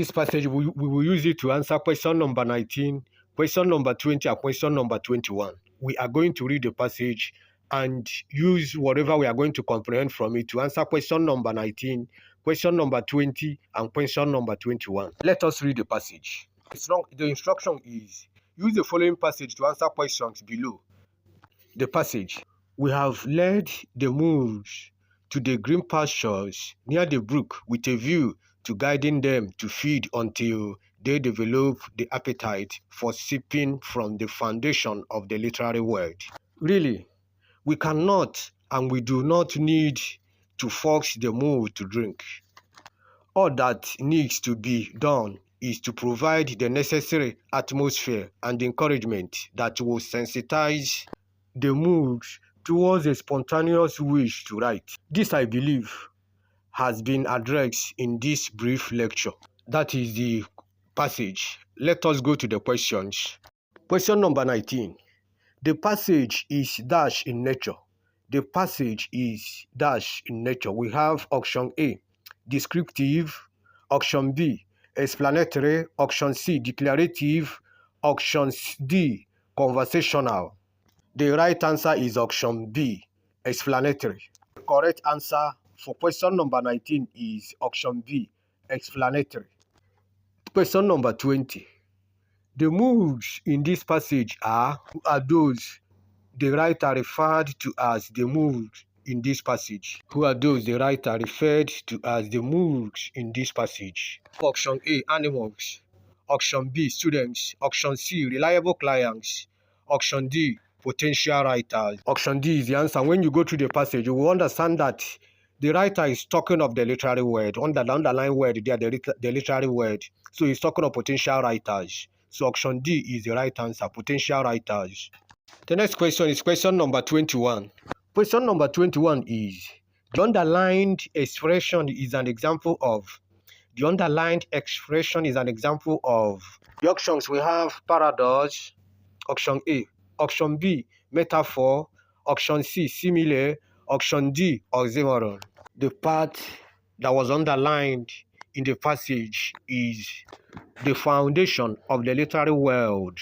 this passage, we will use it to answer question number 19, question number 20, and question number 21. We are going to read the passage and use whatever we are going to comprehend from it to answer question number 19, question number 20, and question number 21. Let us read the passage. The instruction is, use the following passage to answer questions below. The passage: we have led the moose to the green pastures near the brook with a view to guiding them to feed until they develop the appetite for sipping from the foundation of the literary world. Really, we cannot and we do not need to force the moose to drink. All that needs to be done is to provide the necessary atmosphere and encouragement that will sensitize the moose towards a spontaneous wish to write. This, I believe, has been addressed in this brief lecture. That is the passage. Let us go to the questions. Question number 19. The passage is dash in nature. The passage is dash in nature. We have option A, descriptive, option B, explanatory, option C, declarative, option D, conversational. The right answer is option B, explanatory. The correct answer for question number 19 is option B, explanatory. Question number 20. The moves in this passage are those the writer referred to as the moves in this passage? Who are those the writer referred to as the moves in this passage? Option A, animals. Option B, students. Option C, reliable clients. Option D, potential writers. Option D is the answer. When you go through the passage, you will understand that the writer is talking of the literary word. On the underlying word there, the literary word. So he's talking of potential writers. So option D is the right answer, potential writers. The next question is question number 21. Question number 21 is, the underlined expression is an example of. The underlined expression is an example of. The options we have paradox, option A. Option B, metaphor. Option C, simile. Option D, oxymoron. The part that was underlined in the passage is the foundation of the literary world.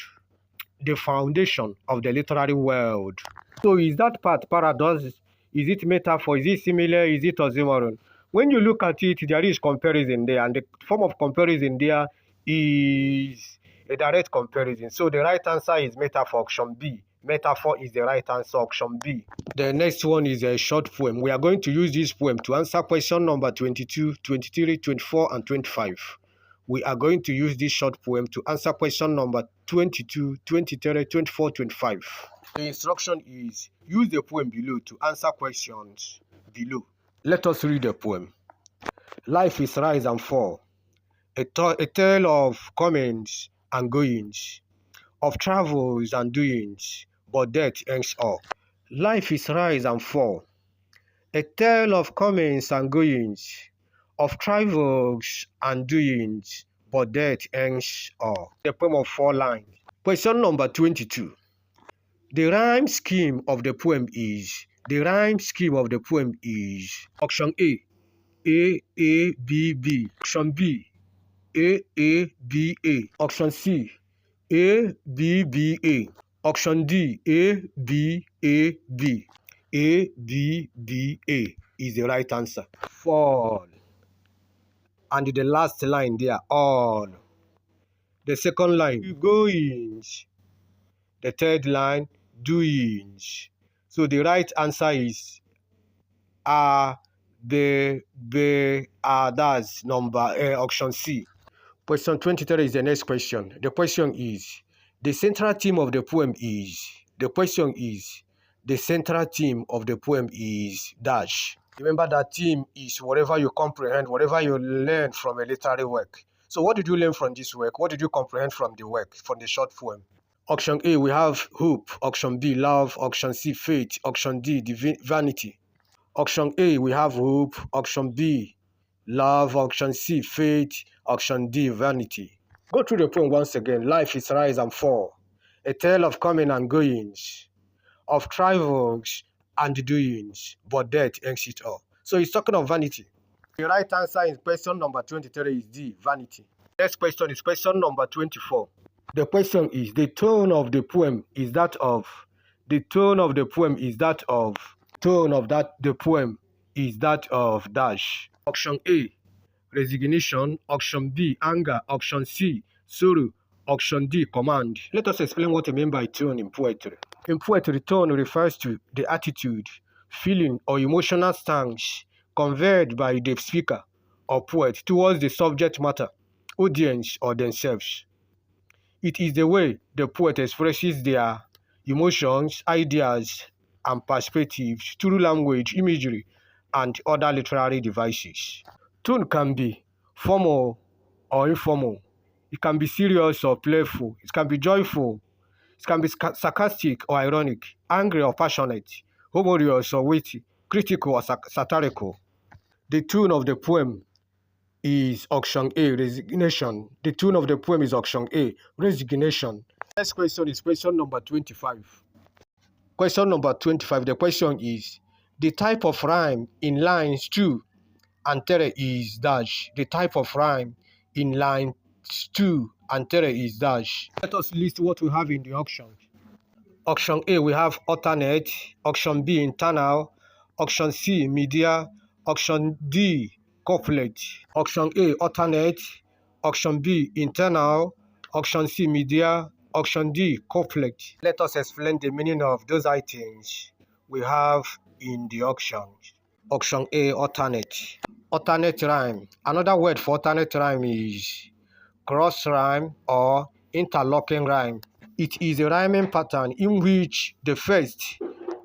The foundation of the literary world. So is that part paradox? Is it metaphor? Is it similar? Is it oxymoron? When you look at it, there is comparison there, and the form of comparison there is a direct comparison. So the right answer is metaphor, option B. Metaphor is the right answer, option B. The next one is a short poem. We are going to use this poem to answer question number 22, 23, 24, and 25. We are going to use this short poem to answer question number 22, 23, 24, 25. The instruction is, use the poem below to answer questions below. Let us read the poem. Life is rise and fall, a tale of comings and goings, of travels and doings, but death ends all. Life is rise and fall, a tale of comings and goings, of travels and doings, but death ends all. The poem of 4 lines. Question number 22. The rhyme scheme of the poem is. Option A, A, B, B. Option B, A, B, A. Option C, A, B, B, A. Option D, A, B, A, B. A, B, B, A is the right answer. Fall. And the last line there, all. The second line, goings. The third line, doings. So the right answer is A, B, B, A. That's number option C. Question 23 is the next question. The question is, the central theme of the poem is. The question is, the central theme of the poem is dash. Remember that theme is whatever you comprehend, whatever you learn from a literary work. So what did you learn from this work? What did you comprehend from the work, from the short poem? Option A, we have hope. Option B, love. Option C, faith. Option D, vanity. Option A, we have hope. Option B, love. Option C, faith. Option D, vanity. Go through the poem once again. Life is rise and fall, a tale of coming and goings, of travels and doings, but death ends it all. So he's talking of vanity. The right answer in question number 23 is D, vanity. Next question is question number 24. The question is, the tone of the poem is that of, the poem is that of dash. Option A, resignation. Option B, anger. Option C, sorrow. Option D, command. Let us explain what I mean by tone in poetry. In poetry, tone refers to the attitude, feeling, or emotional stance conveyed by the speaker or poet towards the subject matter, audience, or themselves. It is the way the poet expresses their emotions, ideas, and perspectives through language, imagery, and other literary devices. Tone can be formal or informal. It can be serious or playful. It can be joyful. It can be sarcastic or ironic, angry or passionate, humorous or witty, critical or satirical. The tune of the poem is option A, resignation. The tune of the poem is option A, resignation. Next question is question number 25. Question number 25, the question is, the type of rhyme in lines 2 and 3 is dash. The type of rhyme in lines 2 and 3 is dash. Let us list what we have in the options. Option A, we have alternate. Option B, internal. Option C, media. Option D, couplet. Option A, alternate. Option B, internal. Option C, media. Option D, couplet. Let us explain the meaning of those items we have in the options. Option A, alternate. Alternate rhyme. Another word for alternate rhyme is cross rhyme or interlocking rhyme. It is a rhyming pattern in which the first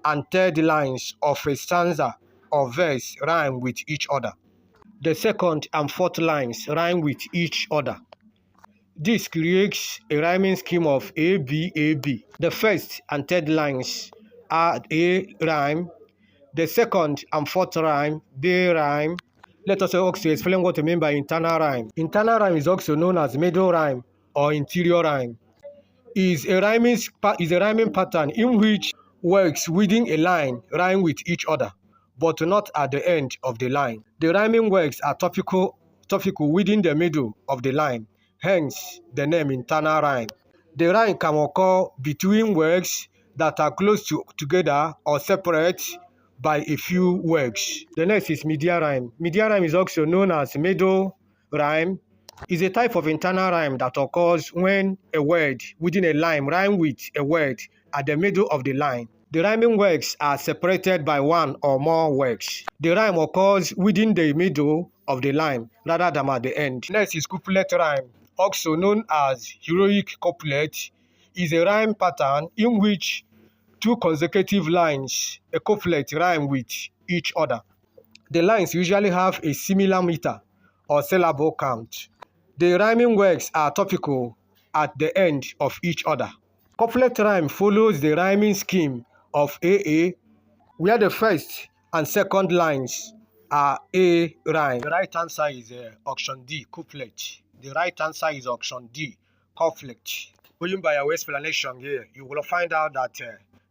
and third lines of a stanza or verse rhyme with each other. The second and fourth lines rhyme with each other. This creates a rhyming scheme of A, B, A, B. The first and third lines are A rhyme. The second and fourth rhyme, B rhyme. Let us also explain what I mean by internal rhyme. Internal rhyme is also known as middle rhyme or interior rhyme. Is a rhyming pattern in which words within a line rhyme with each other, but not at the end of the line. The rhyming words are topical within the middle of the line, hence the name internal rhyme. The rhyme can occur between words that are close together or separate by a few words. The next is media rhyme. Media rhyme is also known as middle rhyme. Is a type of internal rhyme that occurs when a word within a line rhymes with a word at the middle of the line. The rhyming words are separated by one or more words. The rhyme occurs within the middle of the line rather than at the end. Next is couplet rhyme, also known as heroic couplet. Is a rhyme pattern in which two consecutive lines, a couplet, rhyme with each other. The lines usually have a similar meter or syllable count. The rhyming words are topical at the end of each other. Couplet rhyme follows the rhyming scheme of AA, where the first and second lines are A rhyme. The right answer is option D, couplet. The right answer is option D, couplet. Going by our explanation here, you will find out that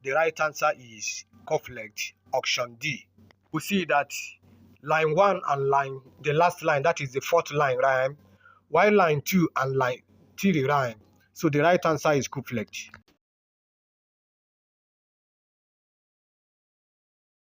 the right answer is couplet, option D. We see that line 1 and the last line, that is the fourth line, rhyme, while line 2 and line 3 rhyme. So the right answer is couplet.